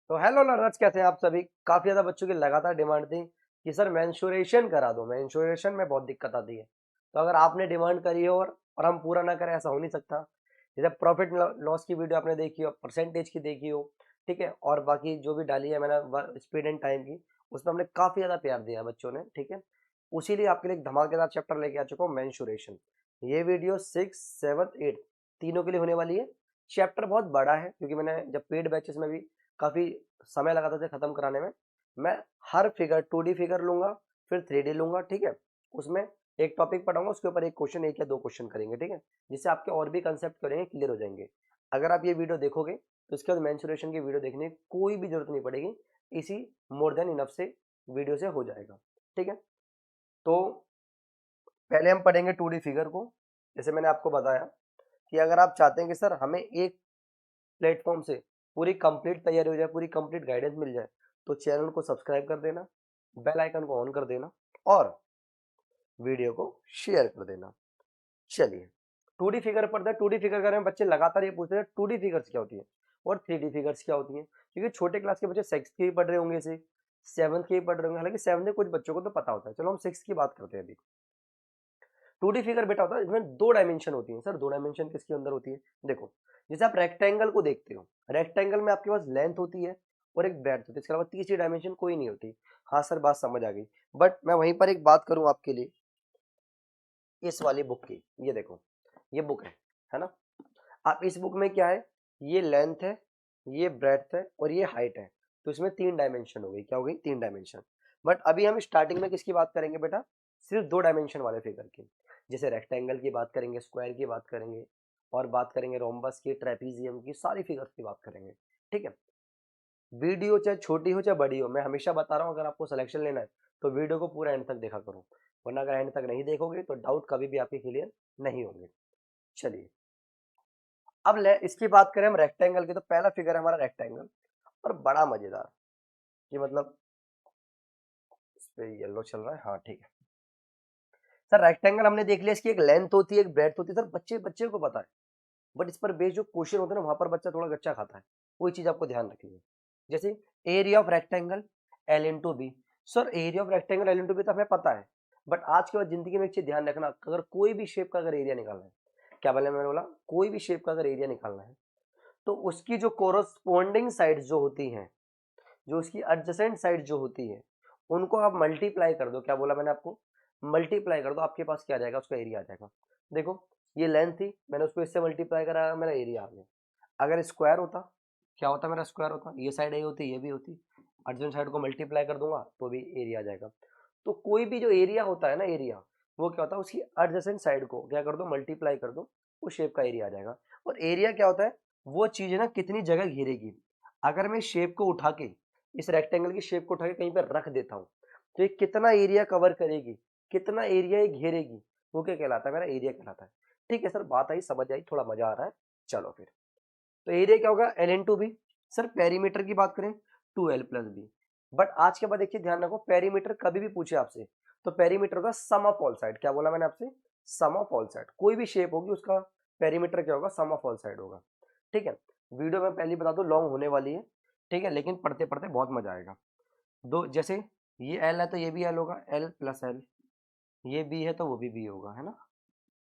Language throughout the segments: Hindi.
तो हेलो लर्नर्स, कैसे हैं आप सभी। काफी ज्यादा बच्चों की लगातार डिमांड थी कि सर मेंस्ट्रुएशन करा दो, मेंस्ट्रुएशन में बहुत दिक्कत आती है। तो अगर आपने डिमांड करी हो और हम पूरा ना करें, ऐसा हो नहीं सकता। जैसे प्रॉफिट लॉस की वीडियो आपने देखी हो, परसेंटेज की देखी हो, ठीक है, और बाकी जो भी डाली है मैंने स्पीड एंड टाइम की, उसमें हमने काफी ज्यादा प्यार दिया है बच्चों ने, ठीक है। उसी लिए आपके लिए एक धमाकेदार चैप्टर लेके आ चुका हूँ, मेंस्ट्रुएशन। ये वीडियो 6, 7, 8 तीनों के लिए होने वाली है। चैप्टर बहुत बड़ा है क्योंकि मैंने जब पेड बैचेस में भी काफी समय लगा था इसे खत्म कराने में। मैं हर फिगर 2D फिगर लूंगा, फिर 3D लूंगा, ठीक है। उसमें एक टॉपिक पढ़ाऊंगा, उसके ऊपर एक क्वेश्चन, एक या दो क्वेश्चन करेंगे, ठीक है, जिससे आपके और भी कंसेप्ट करेंगे क्लियर हो जाएंगे। अगर आप ये वीडियो देखोगे तो उसके बाद मेंसुरेशन की वीडियो देखने की कोई भी जरूरत नहीं पड़ेगी। इसी मोर देन इनफ से वीडियो से हो जाएगा, ठीक है। तो पहले हम पढ़ेंगे 2D फिगर को। जैसे मैंने आपको बताया कि अगर आप चाहते हैं कि सर हमें एक प्लेटफॉर्म से पूरी कंप्लीट तैयारी हो जाए, पूरी कंप्लीट गाइडेंस मिल जाए, तो चैनल को सब्सक्राइब कर देना, बेल आइकन को ऑन कर देना और वीडियो को शेयर कर देना। चलिए 2D फिगर पढ़ते हैं। 2D फिगर करें, बच्चे लगातार ये पूछते हैं 2D फिगर्स क्या होती है और 3D फिगर्स क्या होती है, क्योंकि छोटे क्लास के बच्चे 6 की पढ़ रहे होंगे, इसे 7th के पढ़ रहे होंगे। हालांकि 7th के कुछ बच्चों को तो पता होता है, चलो हम 6 की बात करते हैं अभी। 2D फिगर बेटा होता है इसमें दो डायमेंशन होती है। सर दो डायमेंशन किसके अंदर होती है? देखो, जैसे आप रेक्टेंगल को देखते हो, रेक्टेंगल में आपके पास लेंथ होती है और एक ब्रेड्थ होती है, इसके अलावा तीसरी डायमेंशन कोई नहीं होती। हाँ सर, बात समझ आ गई। बट मैं वहीं पर एक बात करूं आपके लिए, इस वाली बुक की, ये देखो, ये बुक है ना। आप इस बुक में क्या है, ये लेंथ है, ये ब्रेड्थ है और ये हाइट है। तो इसमें तीन डायमेंशन हो गई, क्या हो गई? तीन डायमेंशन। बट अभी हम स्टार्टिंग में किसकी बात करेंगे बेटा? सिर्फ दो डायमेंशन वाले फिगर की। जैसे रेक्टेंगल की बात करेंगे, स्क्वायर की बात करेंगे और बात करेंगे रोम्बस की, ट्रेपीजियम की, सारी फिगर्स की बात करेंगे, ठीक है। वीडियो चाहे छोटी हो चाहे बड़ी हो, मैं हमेशा बता रहा हूँ, अगर आपको सिलेक्शन लेना है तो वीडियो को पूरा एंड तक देखा करो, वरना अगर एंड तक नहीं देखोगे तो डाउट कभी भी आपके क्लियर नहीं होंगे। चलिए, अब ले इसकी बात करें हम रेक्टेंगल की, तो पहला फिगर है हमारा रेक्टेंगल और बड़ा मजेदार, कि मतलब इस पे येलो चल रहा है, हाँ ठीक है। सर रेक्टेंगल हमने देख लिया, इसकी एक लेंथ होती है, एक ब्रेड्थ होती है। सर बच्चे बच्चे को पता है, बट इस पर बेस्ड जो क्वेश्चन होते हैं ना, वहां पर बच्चा थोड़ा गच्चा खाता है। वही चीज आपको ध्यान रखनी है। जैसे area of rectangle l into b. Sir area of rectangle l into b तो हमें पता है, बट आज के बाद जिंदगी में एक चीज ध्यान रखना, अगर कोई भी शेप का अगर एरिया निकालना है, क्या बोले मैंने बोला, कोई भी शेप का अगर एरिया निकालना है, तो उसकी जो कोरस्पोंडिंग साइड जो होती हैं, जो उसकी एडजेसेंट साइड जो होती है, उनको आप मल्टीप्लाई कर दो। क्या बोला मैंने आपको? मल्टीप्लाई कर दो, आपके पास क्या आ जाएगा? उसका एरिया आ जाएगा। देखो, ये लेंथ थी, मैंने उसको इससे मल्टीप्लाई करा, मेरा एरिया आ गया। अगर स्क्वायर होता, क्या होता? मेरा स्क्वायर होता, ये साइड ए होती, ये भी होती, एडजेसेंट साइड को मल्टीप्लाई कर दूंगा तो भी एरिया आ जाएगा। तो कोई भी जो एरिया होता है ना, एरिया, वो क्या होता है, उसकी एडजेसेंट साइड को क्या कर दो? मल्टीप्लाई कर दो, उस शेप का एरिया आ जाएगा। और एरिया क्या होता है? वो चीज है ना, कितनी जगह घेरेगी। अगर मैं शेप को उठा के, इस रेक्टेंगल की शेप को उठा के कहीं पर रख देता हूँ, तो ये कितना एरिया कवर करेगी, कितना एरिया ये घेरेगी, वो क्या कहलाता है? मेरा एरिया कहलाता है। ठीक है सर, बात आई, समझ आई, थोड़ा मजा आ रहा है। चलो फिर, तो एरिया क्या होगा? L into b. Sir perimeter की बात करें, 2l+b। बट आज के बाद देखिए, ध्यान रखो, पेरीमीटर कभी भी पूछे आपसे तो पेरीमीटर होगा सम ऑफ ऑल साइड। क्या बोला मैंने आपसे? सम ऑफ ऑल साइड। कोई भी शेप होगी उसका पेरीमीटर क्या होगा? सम ऑफ ऑल साइड होगा, ठीक है। वीडियो में पहले बता दो लॉन्ग होने वाली है, ठीक है, लेकिन पढ़ते पढ़ते बहुत मजा आएगा। दो, जैसे ये एल है तो ये भी एल होगा, l+l। ये बी है तो वो भी बी होगा, है ना।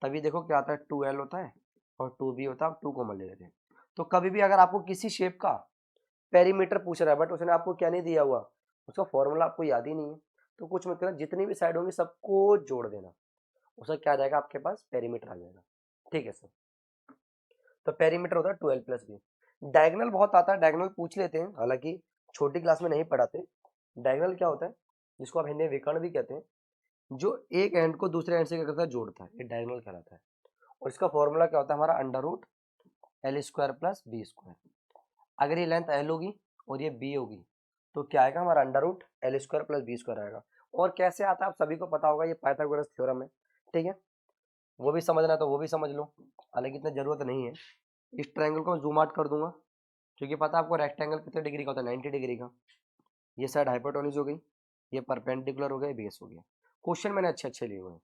तभी देखो क्या आता है, 2l होता है और 2b होता है। आप 2 कॉमन ले लेते हैं। तो कभी भी अगर आपको किसी शेप का पेरीमीटर पूछ रहा है, बट उसने आपको क्या नहीं दिया हुआ, उसका फॉर्मूला आपको याद ही नहीं है, तो कुछ मत करना, जितनी भी साइड होंगी सबको जोड़ देना, उसका क्या आ जाएगा? आपके पास पेरीमीटर आ जाएगा, ठीक है सर। तो पेरीमीटर होता है 2l+b। डायगोनल बहुत आता है, डायगोनल पूछ लेते हैं, हालांकि छोटी क्लास में नहीं पढ़ाते। डायगोनल क्या होता है, जिसको आप हिंदी में विकर्ण भी कहते हैं, जो एक एंड को दूसरे एंड से क्या करता है? जोड़ता है, ये डायगोनल कहलाता है। और इसका फॉर्मूला क्या होता है हमारा? Under root l² + b²। अगर ये लेंथ एल होगी और ये बी होगी, तो क्या आएगा हमारा? अंडर रूट l² + b² आएगा। और कैसे आता है आप सभी को पता होगा, ये पाइथागोरस थ्योरम है, ठीक है। वो भी समझना तो वो भी समझ लो, हालांकि इतना जरूरत नहीं है। इस ट्रायंगल को जूम आउट कर दूंगा, क्योंकि पता है आपको रेक्टेंगल कितने डिग्री का होता है? 90 डिग्री का। ये साइड हाइपोटेन्यूज हो गई, ये परपेंडिकुलर हो गया, बेस हो गया। क्वेश्चन मैंने अच्छे अच्छे लिए हुए हैं।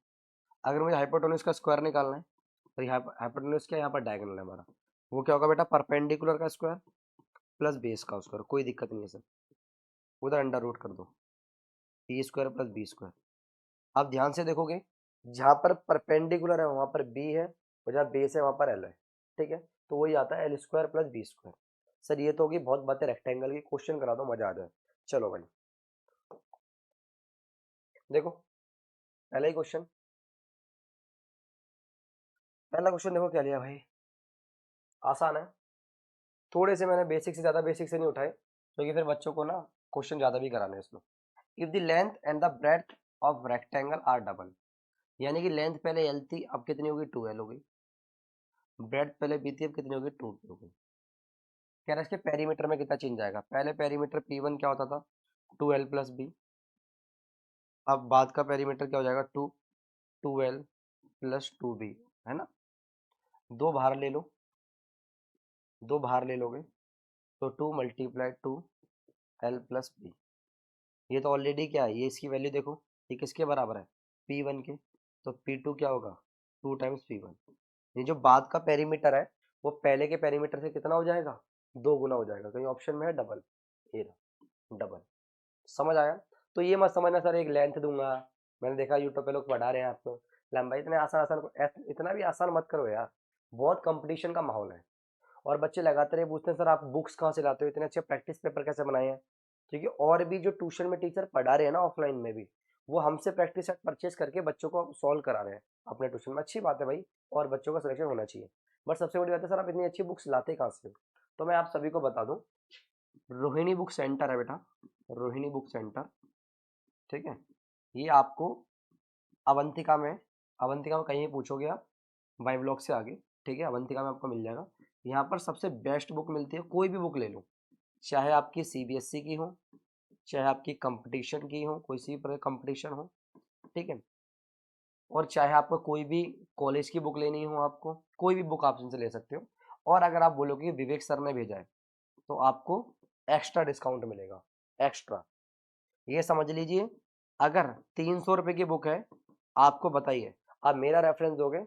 अगर मुझे हाइपोटेन्यूज का स्क्वायर निकालना है, तो हाइपोटेन्यूज क्या, यहाँ पर डायगोनल है हमारा, वो क्या होगा बेटा? परपेंडिकुलर का स्क्वायर प्लस बेस का स्क्वायर, कोई दिक्कत नहीं है सर, उधर अंडर रूट कर दो, b square plus B square. आप ध्यान से देखोगे, जहाँ पर परपेंडिकुलर है वहां पर बी है, और जहाँ बेस है वहां पर एल है, ठीक है, तो वही आता है l square plus B square. Sir ये तो होगी बहुत बातें रेक्टेंगल की, क्वेश्चन करा दो मजा आ जाए। चलो भाई देखो, पहला ही क्वेश्चन, पहला क्वेश्चन देखो क्या लिया भाई, आसान है। थोड़े से मैंने बेसिक से ज्यादा बेसिक से नहीं उठाए, क्योंकि फिर बच्चों को ना क्वेश्चन ज्यादा भी कराने हैं इसमें। If the length and the breadth of rectangle are double, यानी कि लेंथ पहले एल थी, अब कितनी होगी, 2l हो गई। ब्रेड्थ पहले बी थी, अब कितनी होगी, 2b हो गई। कह रहा है इसके पेरीमीटर में कितना चेंज आएगा। पहले पेरीमीटर P1 क्या होता था, 2l प्लस बी। अब बाद का पेरीमीटर क्या हो जाएगा, 2l प्लस 2b, है ना। दो बाहर ले लो, दो बाहर ले लोगे तो 2 × 2 l प्लस बी। ये तो ऑलरेडी क्या है, ये इसकी वैल्यू देखो, ये किसके बराबर है, P1 के, तो P2 क्या होगा, 2 × P1। ये जो बाद का पेरीमीटर है वो पहले के पेरीमीटर से कितना हो जाएगा, 2 गुना हो जाएगा, कहीं ऑप्शन में है डबल, ये डबल। समझ आया। तो ये मत समझना सर एक लेंथ दूंगा, मैंने देखा यूट्यूब पे लोग पढ़ा रहे हैं आपको लंबाई, इतने आसान आसान इतना भी आसान मत करो यार, बहुत कंपटीशन का माहौल है। और बच्चे लगातार ये पूछते हैं सर आप बुक्स कहाँ से लाते हो, इतने अच्छे प्रैक्टिस पेपर कैसे बनाए हैं, क्योंकि और भी जो ट्यूशन में टीचर पढ़ा रहे हैं ना ऑफलाइन में भी, वो हमसे प्रैक्टिस सेट परचेज करके बच्चों को सॉल्व करा रहे हैं अपने ट्यूशन में। अच्छी बात है भाई, और बच्चों का सिलेक्शन होना चाहिए। बट सबसे बड़ी बात है सर आप इतनी अच्छी बुक्स लाते कहाँ से हो? तो मैं आप सभी को बता दूं, रोहिणी बुक सेंटर है बेटा, रोहिणी बुक सेंटर, ठीक है। ये आपको अवंतिका में, अवंतिका में कहीं पूछोगे आप बाई ब्लॉक से आगे, ठीक है, अवंतिका में आपको मिल जाएगा। यहाँ पर सबसे बेस्ट बुक मिलती है, कोई भी बुक ले लो, चाहे आपकी सीबीएसई की हो, चाहे आपकी कंपटीशन की हो, कोई सी प्रकार कंपटीशन हो, ठीक है, और चाहे आपको कोई भी कॉलेज की बुक लेनी हो, आपको कोई भी बुक आप इनसे ले सकते हो। और अगर आप बोलोगे कि विवेक सर ने भेजा है तो आपको एक्स्ट्रा डिस्काउंट मिलेगा, एक्स्ट्रा। ये समझ लीजिए, अगर 300 रुपये की बुक है, आपको बताइए आप मेरा रेफरेंस दोगे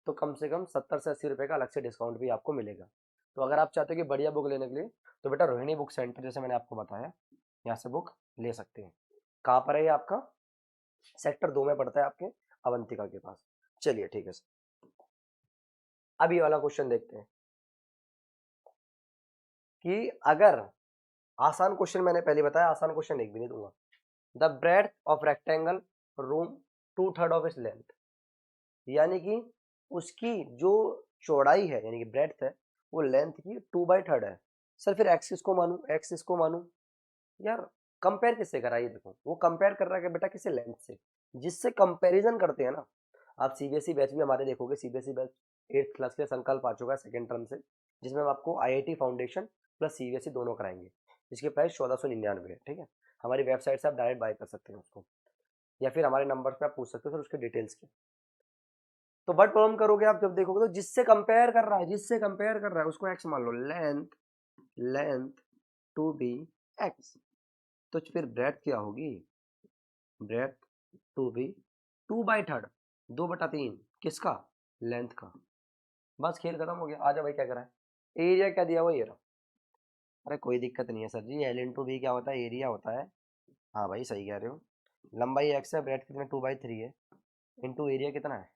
तो कम से कम 70 से 80 रुपये का अलग से डिस्काउंट भी आपको मिलेगा। तो अगर आप चाहते हो कि बढ़िया बुक लेने के लिए, तो बेटा रोहिणी बुक सेंटर जैसे मैंने आपको बताया, यहाँ से बुक ले सकते हैं। कहाँ पर है ये आपका, सेक्टर 2 में पड़ता है आपके, अवंतिका के पास। चलिए ठीक है सर, अब ये वाला क्वेश्चन देखते हैं कि अगर, आसान क्वेश्चन मैंने पहले बताया, आसान क्वेश्चन एक भी नहीं दूंगा। The breadth of rectangle room 2/3 of its length, यानी कि उसकी जो चौड़ाई है यानी कि ब्रेड्थ है, वो लेंथ की 2/3 है। सर फिर एक्स किसको मानूं, एक्स इसको मानूं, यार कंपेयर किससे करा, ये देखो वो कंपेयर कर रहा है कि बेटा किसे, लेंथ से। जिससे कंपैरिजन करते हैं ना, आप सीबीएसई बैच भी हमारे देखोगे, सीबीएसई बैच 8th क्लास के संकल्प आ चुका है सेकंड टर्म से, जिसमें हम आपको आईआईटी फाउंडेशन प्लस सीबीएसई दोनों कराएंगे, जिसकी प्राइस 1499 है, ठीक है। हमारी वेबसाइट से आप डायरेक्ट बाय कर सकते हैं उसको, या फिर हमारे नंबर पे आप पूछ सकते हो सर उसके डिटेल्स के। तो बट प्रॉब्लम करोगे आप जब देखोगे, तो जिससे कंपेयर कर रहा है, जिससे कंपेयर कर रहा है उसको एक्स मान लो, लेंथ, लेंथ 2b एक्स, तो फिर ब्रेड्थ क्या होगी, ब्रेड्थ 2b 2/3, 2/3 किसका, लेंथ का। बस खेल खत्म हो गया, आजा भाई क्या करा है, एरिया क्या दिया हुआ ये रहा। अरे कोई दिक्कत नहीं है सर जी, L × B क्या होता है, एरिया होता है। हाँ भाई सही कह रहे हो, लंबाई एक्स है, ब्रेड्थ कितना 2/3 है, इंटू एरिया कितना है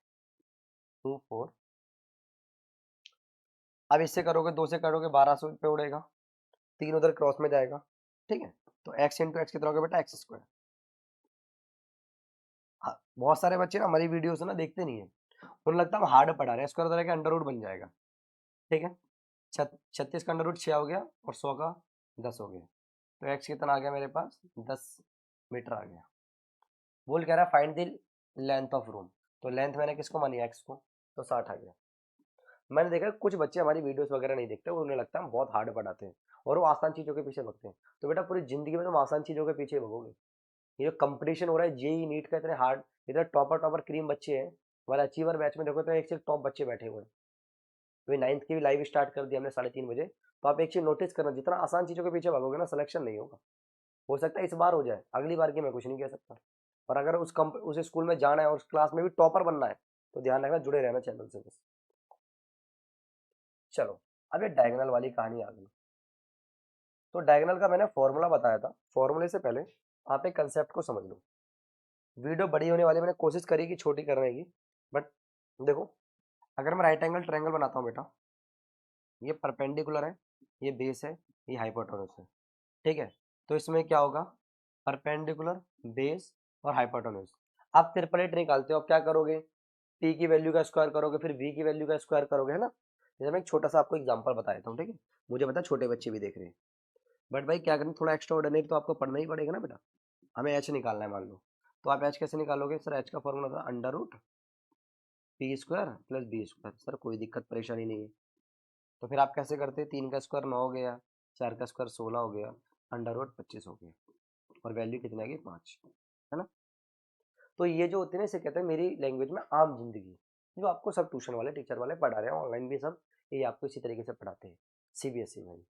2 4। अब इससे करोगे, 2 से करोगे 1200 पे उड़ेगा, 3 उधर क्रॉस में जाएगा, ठीक है। तो x इंटू एक्स कितना होगा बेटा, एक्स स्क्वायर। हाँ, बहुत सारे बच्चे ना हमारी वीडियोस ना देखते नहीं है, उन्हें लगता है हम हार्ड पढ़ा रहे हैं, स्क्वायर का अंडर रूट बन जाएगा, ठीक है। 36 का अंडर रूट 6 हो गया, और 100 का 10 हो गया, तो x कितना आ गया मेरे पास, 10 मीटर आ गया। बोल कह रहा है find the length of room, तो लेंथ मैंने किसको मानी, x को, तो 60 आ गया। मैंने देखा कुछ बच्चे हमारी वीडियोस वगैरह नहीं देखते, उन्हें लगता है हम बहुत हार्ड पढ़ाते हैं, और वो आसान चीज़ों के पीछे भगते हैं। तो बेटा पूरी जिंदगी में तुम आसान चीज़ों के पीछे भगोगे। ये जो कंपटीशन हो रहा है जेई नीट का, इतने हार्ड, इधर टॉपर टॉपर क्रीम बच्चे हैं, हमारे अचीवर बैच में देखो तो एक से टॉप बच्चे बैठे हुए हैं। अभी 9th की भी लाइव स्टार्ट कर दिया हमने 3:30 बजे। तो आप एक चीज़ नोटिस करना, जितना आसान चीज़ों के पीछे भागोगे ना, सिलेक्शन नहीं होगा। हो सकता है इस बार हो जाए, अगली बार की मैं कुछ नहीं कह सकता। और अगर उस स्कूल में जाना है और उस क्लास में भी टॉपर बनना है, तो ध्यान रखना, जुड़े रहना चैनल से बस। चलो, अब ये डायगोनल वाली कहानी आ गई। तो डायगोनल का मैंने फॉर्मूला बताया था, फॉर्मूले से पहले आप एक कंसेप्ट को समझ लो। वीडियो बड़ी होने वाली, मैंने कोशिश करी कि छोटी करने की, बट देखो अगर मैं राइट एंगल ट्रायंगल बनाता हूँ बेटा, ये परपेंडिकुलर है, ये बेस है, ये हाइपोटेन्यूज है, ठीक है। तो इसमें क्या होगा, परपेंडिकुलर, बेस और हाइपोटेन्यूज। आप ट्रिपलेट निकालते हो, आप क्या करोगे, टी की वैल्यू का स्क्वायर करोगे, फिर वी की वैल्यू का स्क्वायर करोगे, है ना। जैसे मैं एक छोटा सा आपको एग्जांपल बता देता हूँ, ठीक है। मुझे पता है छोटे बच्चे भी देख रहे हैं, बट भाई क्या करें, थोड़ा एक्स्ट्रा ऑर्डिनरी तो आपको पढ़ना ही पड़ेगा ना बेटा। हमें एच निकालना है मान लो, तो आप एच कैसे निकालोगे सर, एच का फॉर्मूला था under root P square plus B square. Sir कोई दिक्कत परेशानी नहीं है। तो फिर आप कैसे करते, 3 का स्क्वायर 9 हो गया, 4 का स्क्वायर 16 हो गया, अंडर रूट 25 हो गया, और वैल्यू कितनी आ गई 5, है ना। तो ये जो होते हैं ना, इसे कहते हैं मेरी लैंग्वेज में आम जिंदगी, जो आपको सब ट्यूशन वाले टीचर वाले पढ़ा रहे हैं, ऑनलाइन भी सब ये आपको इसी तरीके से पढ़ाते हैं, सीबीएसई में भी।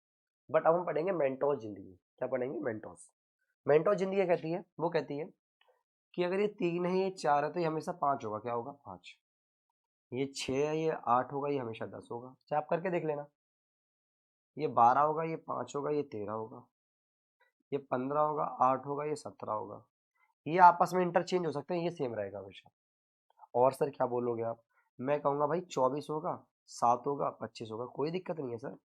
बट अब हम पढ़ेंगे मेंटोस जिंदगी। क्या पढ़ेंगे, मेंटोस। मेंटोस जिंदगी कहती है, वो कहती है कि अगर ये 3 है, ये 4 है, तो ये हमेशा 5 होगा। क्या होगा, 5। ये 6 है, ये 8 होगा, ये हमेशा 10 होगा। चाहे आप करके देख लेना, ये 12 होगा, ये 5 होगा, ये 13 होगा, ये 15 होगा, 8 होगा, ये 17 होगा। ये आपस में इंटरचेंज हो सकते हैं, ये सेम रहेगा हमेशा। और सर क्या बोलोगे आप, मैं कहूँगा भाई 24 होगा, 7 होगा, 25 होगा, कोई दिक्कत नहीं है सर।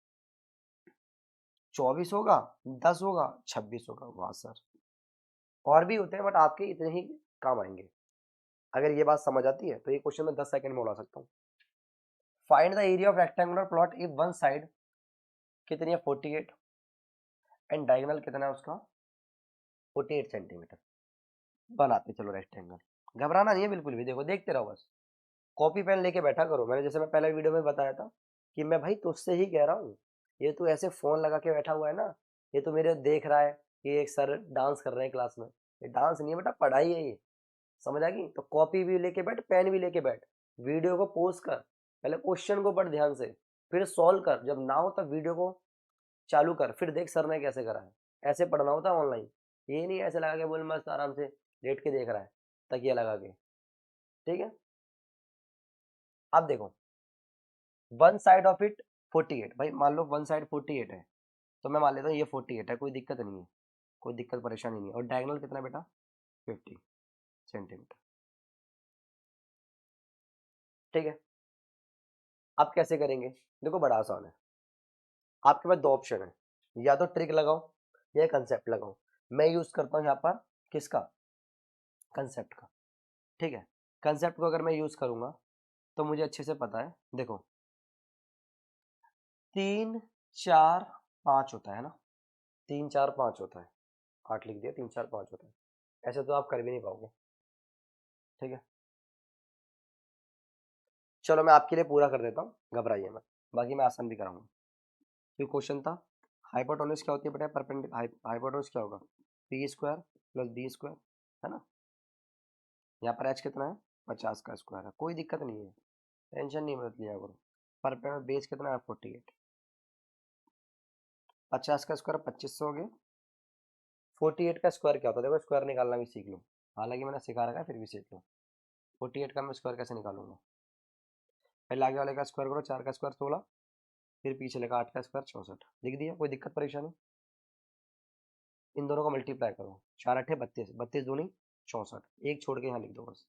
24 होगा, 10 होगा, 26 होगा, वाह सर। और भी होते हैं बट आपके इतने ही काम आएंगे। अगर ये बात समझ आती है तो ये क्वेश्चन में 10 सेकंड में उड़ा सकता हूँ। Find the area of rectangular plot if one side कितनी है 48 एंड डायगोनल कितना है उसका 48 सेंटीमीटर। बनाते चलो रेक्टेंगल। घबराना नहीं है बिल्कुल भी, देखो देखते रहो बस, कॉपी पेन लेके बैठा करो। मैंने जैसे मैं पहले वीडियो में बताया था कि मैं भाई तुझसे ही कह रहा हूँ, ये तू ऐसे फोन लगा के बैठा हुआ है ना, ये तो मेरे देख रहा है कि एक सर डांस कर रहे हैं क्लास में। ये डांस नहीं है बेटा, पढ़ाई है ये, समझ आ गई। तो कॉपी भी लेके बैठ, पेन भी लेके बैठ, वीडियो को पोज कर, पहले क्वेश्चन को पढ़ ध्यान से, फिर सॉल्व कर, जब ना हो तब वीडियो को चालू कर, फिर देख सर ने कैसे करा है। ऐसे पढ़ना होता है ऑनलाइन, ये नहीं ऐसे लगा के बोल मस्त आराम से लेट के देख रहा है तकिया लगा के, ठीक है। अब देखो वन साइड ऑफ इट 48, भाई मान लो वन साइड 48 है, तो मैं मान लेता हूँ ये 48 है, कोई दिक्कत नहीं है, कोई दिक्कत परेशानी नहीं है। और डायगोनल कितना है बेटा 50 सेंटीमीटर, ठीक है। आप कैसे करेंगे, देखो बड़ा आसान है। आपके पास दो ऑप्शन है, या तो ट्रिक लगाओ या कंसेप्ट लगाओ। मैं यूज करता हूँ यहाँ पर किसका, कंसेप्ट का, ठीक है। कंसेप्ट को अगर मैं यूज करूंगा तो मुझे अच्छे से पता है, देखो 3 4 5 होता है ना, 3 4 5 होता है, 8 लिख दिया, 3 4 5 होता है। ऐसे तो आप कर भी नहीं पाओगे, ठीक है। चलो मैं आपके लिए पूरा कर देता हूँ, घबराइए मत, बाकी मैं आसान भी कराऊंगा। ये क्वेश्चन था, हाइपोटेन्यूज क्या होती है बेटा, परपेंडिकुलर हाइपोटेन्यूज क्या होगा, P square plus B square, है ना। यहाँ पर एच कितना है 50 का स्क्वायर है, कोई दिक्कत नहीं है, टेंशन नहीं मत लिया करो। पर बेस कितना है 48, 50 का स्क्वायर 2500 हो गया। 48 का स्क्वायर क्या होता है, देखो स्क्वायर निकालना भी सीख लो, हालांकि मैंने सिखा रखा है फिर भी सीख लो। 48 का मैं स्क्वायर कैसे निकालूंगा, पहले आगे वाले का स्क्वायर करो, 4 का स्क्वायर 16, फिर पीछे लगा 8 का स्क्वायर 64, लिख दिया, कोई दिक्कत परेशानी। इन दोनों को मल्टीप्लाई करो, 4 अठे 32, 32 दूनी 64, एक छोड़ के यहाँ लिख दो बस,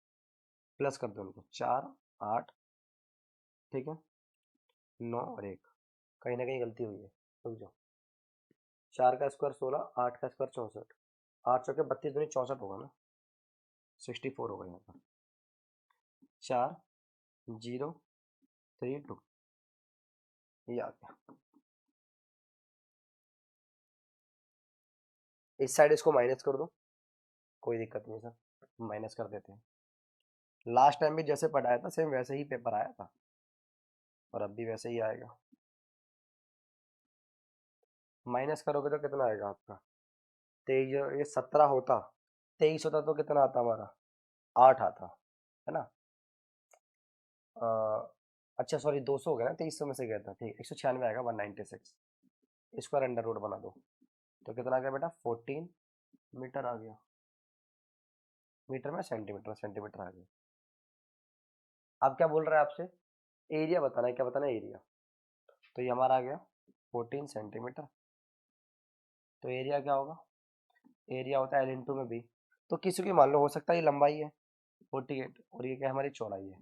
प्लस कर दो उनको, 4 8, ठीक है, 9 और 1, कहीं ना कहीं गलती हुई है, रुक जाओ। 4 का स्क्वायर 16, 8 का स्क्वायर 64, 8 चौके 32 दूनी 64 होगा ना, 64 होगा यहाँ पर, 4 0 3 2, ये आ गया। इस साइड इसको माइनस कर दो, कोई दिक्कत नहीं सर, माइनस कर देते हैं। लास्ट टाइम भी जैसे पढ़ाया था सेम वैसे ही पेपर आया था, और अब भी वैसे ही आएगा। माइनस करोगे तो कितना आएगा आपका, 23, ये 17 होता, 23 होता तो कितना आता हमारा, 8 आता, है ना। अ, अच्छा सॉरी 200 हो गया ना, 2300 में से गया था, ठीक 196 आएगा, 196। स्क्वायर अंडर रूट बना दो, तो कितना आ गया बेटा 14 मीटर आ गया, मीटर में सेंटीमीटर, सेंटीमीटर आ गया। अब क्या बोल रहा है आपसे, एरिया बताना है, क्या बताना है एरिया, तो ये हमारा आ गया 14 सेंटीमीटर। तो एरिया क्या होगा, एरिया होता है एल इंटू में बी। तो किसी की मान लो हो सकता है ये लंबाई है 48 और ये क्या हमारी चौड़ाई है,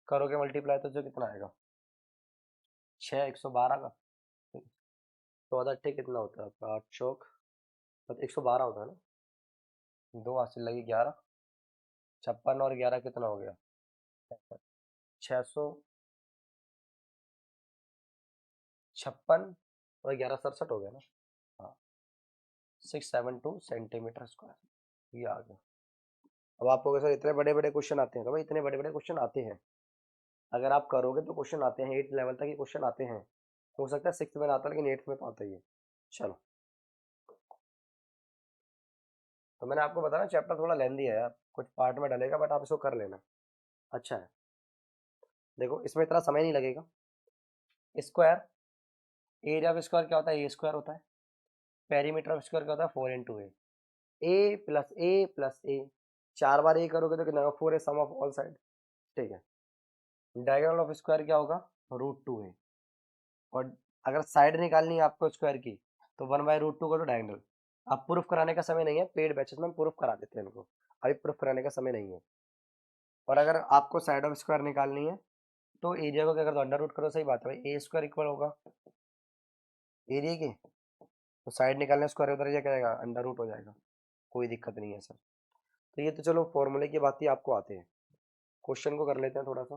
करोगे मल्टीप्लाई तो जो कितना आएगा 6 112 का, 14 कितना होता है आपका 8 चौक 112 होता है ना, 2 हासिल लगी 11, 56 और 11 कितना हो गया 656 और 11 67 हो गया ना। हाँ 672 सेंटीमीटर स्क्वायर ये आ गया। अब आप लोगों के साथ इतने बड़े बड़े क्वेश्चन आते हैं, तो भाई इतने बड़े बड़े क्वेश्चन आते हैं, अगर आप करोगे तो क्वेश्चन आते हैं 8 लेवल तक के क्वेश्चन आते हैं, हो सकता है 6th में ना आता लेकिन 8th में तो आता ही है। चलो तो मैंने आपको बताया चैप्टर थोड़ा लेंदी है यार, कुछ पार्ट में डलेगा बट आप इसको कर लेना, अच्छा है। देखो इसमें इतना समय नहीं लगेगा। स्क्वायर, एरिया ऑफ स्क्वायर क्या होता है, ए स्क्वायर होता है। पेरीमीटर ऑफ स्क्वायर क्या होता है 4 × ए प्लस ए, 4 बार ए करोगे तो कितना होगा 4 है सम ऑफ ऑल साइड, ठीक है। डायगोनल ऑफ स्क्वायर क्या होगा √2a, और अगर साइड निकालनी है आपको स्क्वायर की तो 1/√2 को तो डायगोनल। अब प्रूफ कराने का समय नहीं है, पेड बैचेस में हम प्रूफ करा देते हैं इनको, अभी प्रूफ कराने का समय नहीं है। और अगर आपको साइड ऑफ स्क्वायर निकालनी है तो एरिया को क्या कर दो अंडर रूट करो, सही बात है भाई, ए स्क्वायर इक्वल होगा एरिया के, तो साइड निकालने स्क्वायर उधर क्या जाएगा अंडर रूट हो जाएगा, कोई दिक्कत नहीं है सर। तो ये तो चलो फॉर्मूले की बात ही आपको आते हैं, क्वेश्चन को कर लेते हैं थोड़ा सा।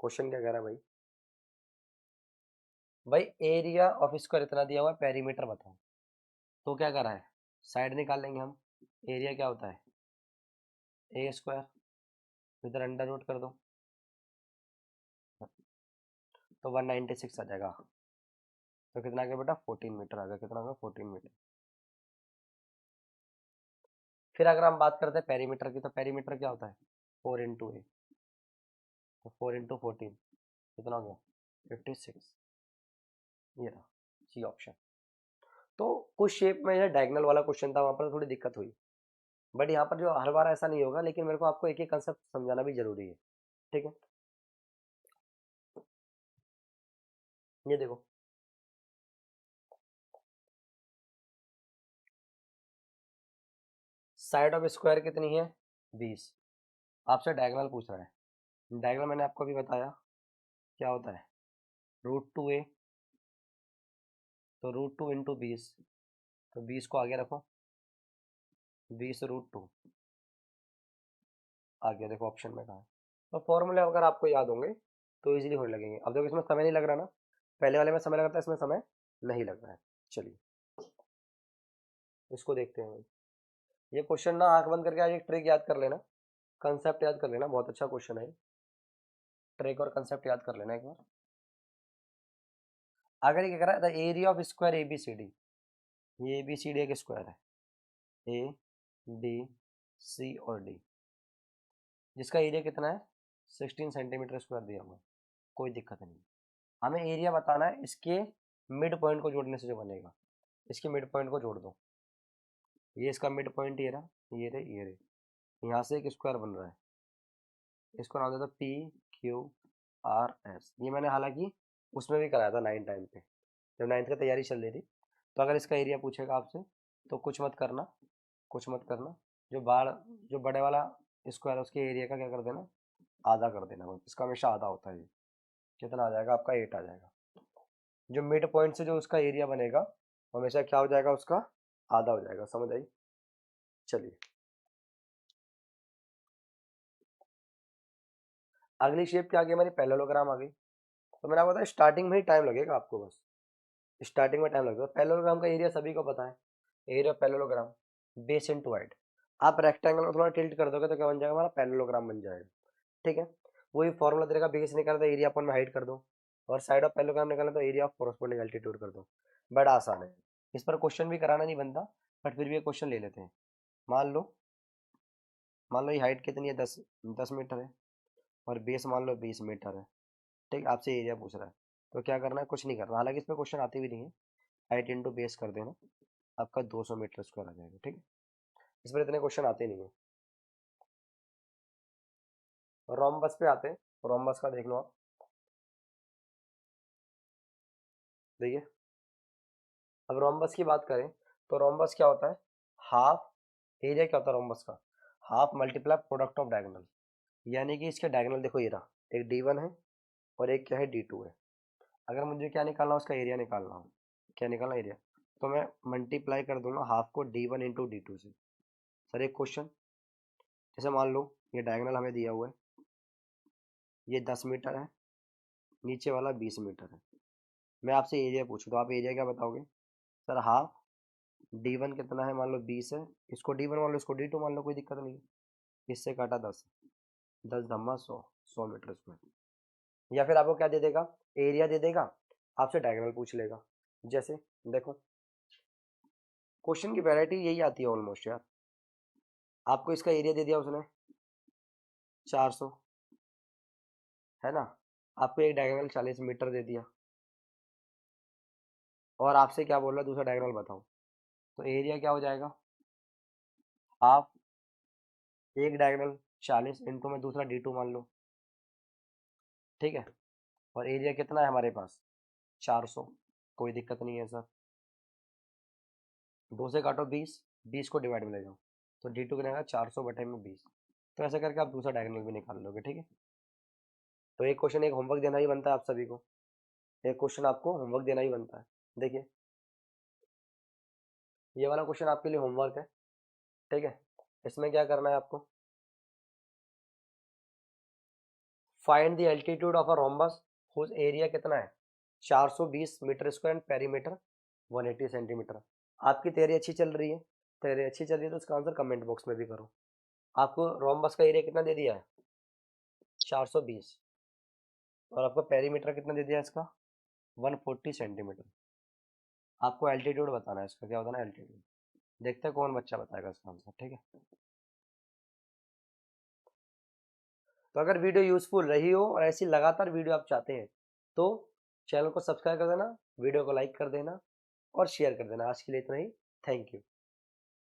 क्वेश्चन क्या कह रहा है भाई, भाई एरिया ऑफ स्क्वायर इतना दिया हुआ है, पेरीमीटर बताओ। तो क्या करा है, साइड निकाल लेंगे हम, एरिया क्या होता है ए स्क्वायर, इधर अंडर रूट कर दो तो 196 आ जाएगा। तो कितना आ गया बेटा 14 मीटर आ गया, कितना होगा 14 मीटर। फिर अगर हम बात करते हैं पेरीमीटर की, तो पेरीमीटर क्या होता है 4 × ए, तो 4 × 14 कितना हो गया 56, ये रहा सी ऑप्शन। तो कुछ शेप में यह डायगोनल वाला क्वेश्चन था, वहां पर थोड़ी दिक्कत हुई, बट यहाँ पर जो हर बार ऐसा नहीं होगा, लेकिन मेरे को आपको एक एक कंसेप्ट समझाना भी जरूरी है, ठीक है। ये देखो साइड ऑफ स्क्वायर कितनी है 20, आपसे डायगोनल पूछ रहा है। डायगोनल मैंने आपको अभी बताया क्या होता है √2a, तो √2 × 20, तो 20 को आगे रखो, 20 √2 आ गया, देखो ऑप्शन में कहा है। तो फॉर्मूले अगर आपको याद होंगे तो इजीली होने लगेंगे। अब देखो इसमें समय नहीं लग रहा ना, पहले वाले में समय लगा था, इसमें समय नहीं लग रहा है। चलिए इसको देखते हैं। ये क्वेश्चन ना आंख बंद करके आज एक ट्रिक याद कर लेना, कंसेप्ट याद कर लेना, बहुत अच्छा क्वेश्चन है। ट्रिक और कंसेप्ट याद कर लेना एक बार। अगर ये कह रहा है the area of square A B C D, ये ए बी सी डी एक स्क्वायर है, ए बी सी और डी, जिसका एरिया कितना है 16 सेंटीमीटर स्क्वायर दिया हुआ है, कोई दिक्कत नहीं। हमें एरिया बताना है इसके मिड पॉइंट को जोड़ने से जो बनेगा, इसके मिड पॉइंट को जोड़ दो, ये इसका मिड पॉइंट ये रहा, ये रहे, यहाँ से एक स्क्वायर बन रहा है, इसको नाम देता पी क्यू आर एस। ये मैंने हालांकि उसमें भी कराया था 9 टाइम पे, जब 9th की तैयारी चल रही थी। तो अगर इसका एरिया पूछेगा आपसे तो कुछ मत करना, कुछ मत करना, जो बाढ़ जो बड़े वाला स्क्वायर है उसके एरिया का क्या कर देना आधा कर देना, बस इसका हमेशा आधा होता है। ये कितना आ जाएगा आपका 8 आ जाएगा, जो मिड पॉइंट से जो उसका एरिया बनेगा वो हमेशा क्या हो जाएगा उसका आधा हो जाएगा, समझ आई। चलिए अगली शेप क्या आ गई हमारी पैरेललोग्राम आ गई। तो मैंने आपको बताया स्टार्टिंग में ही टाइम लगेगा आपको, बस स्टार्टिंग में टाइम लगेगा। पैरेललोग्राम का एरिया सभी को पता है, area of parallelogram base into height. आप रेक्टेंगल को थोड़ा टिल्ट कर दोगे तो क्या बन जाएगा हमारा पैरेललोग्राम बन जाएगा, ठीक है। वही फॉर्मूला देगा, बेस निकालना तो एरिया अपन में हाइट कर दो, और साइड ऑफ पैरेललोग्राम निकालना तो एरिया ऑफ कोरस्पोंडिंग एल्टीट्यूड कर दो। बड़ा आसान है, इस पर क्वेश्चन भी कराना नहीं बनता, बट फिर भी ये क्वेश्चन ले लेते हैं। मान लो मान लो ये हाइट कितनी है 10 मीटर है, और बेस मान लो 20 मीटर है, ठीक। आपसे एरिया पूछ रहा है तो क्या करना है, कुछ नहीं करना, हालांकि इसमें क्वेश्चन आते भी नहीं है। हाइट इंटू बेस कर देना, आपका 200 मीटर स्क्वायर आ जाएगा, ठीक है। इस पर इतने क्वेश्चन आते नहीं है। रोम्बस पे आते हैं, रोम्बस का देख लो आप। देखिए, अब रोम्बस की बात करें तो रोम्बस क्या होता है, हाफ एरिया क्या होता है रोम्बस का, half multiply product of diagonal, यानी कि इसके डायगोनल देखो ये रहा, एक D1 है और एक क्या है D2 है। अगर मुझे क्या निकालना, उसका एरिया निकालना हो, क्या निकालना एरिया, तो मैं मल्टीप्लाई कर दूंगा हाफ को D1 इंटू D2 से। सर एक क्वेश्चन, जैसे मान लो ये डायगोनल हमें दिया हुआ है, ये 10 मीटर है, नीचे वाला 20 मीटर है, मैं आपसे एरिया पूछूं तो आप एरिया क्या बताओगे। सर हाफ D1 कितना है, मान लो 20 है, इसको D1 मान लो, इसको D2 मान लो, कोई दिक्कत नहीं है, इससे काटा 10, 10 धम्मा 100, 100 मीटर स्क्वायर। या फिर आपको क्या दे देगा, एरिया दे देगा, आपसे डायगोनल पूछ लेगा। जैसे देखो, क्वेश्चन की वैरायटी यही आती है ऑलमोस्ट यार, आपको इसका एरिया दे दिया उसने 400, है ना, आपको एक डायगोनल 40 मीटर दे दिया, और आपसे क्या बोल रहा है, दूसरा डायगोनल बताओ, तो एरिया क्या हो जाएगा, हाफ एक डायगोनल 40 इंटू में दूसरा D2 मान लो, ठीक है, और एरिया कितना है हमारे पास 400, कोई दिक्कत नहीं है सर, 2 से काटो 20, 20 को डिवाइड में ले जाओ, तो D2 कितना आएगा 400/20, तो ऐसा करके आप दूसरा डायगोनल भी निकाल लोगे, ठीक है। तो एक क्वेश्चन, एक होमवर्क देना ही बनता है आप सभी को, एक क्वेश्चन आपको होमवर्क देना ही बनता है। देखिए, ये वाला क्वेश्चन आपके लिए होमवर्क है, ठीक है। इसमें क्या करना है आपको, find the altitude of a rhombus whose area कितना है 420 metre square and perimeter 180 centimetre. आपकी तैयारी अच्छी चल रही है, तैयारी अच्छी चल रही है तो उसका आंसर कमेंट बॉक्स में भी करो। आपको रोम्बस का एरिया कितना दे दिया है 420, और आपको पेरीमीटर कितना दे दिया है इसका 140 सेंटीमीटर। आपको एल्टीट्यूड बताना है इसका, क्या बताना है एल्टीट्यूड, देखते हैं कौन बच्चा बताएगा इसका आंसर, ठीक है। तो अगर वीडियो यूजफुल रही हो और ऐसी लगातार वीडियो आप चाहते हैं तो चैनल को सब्सक्राइब कर देना, वीडियो को लाइक कर देना और शेयर कर देना। आज के लिए इतना ही, थैंक यू।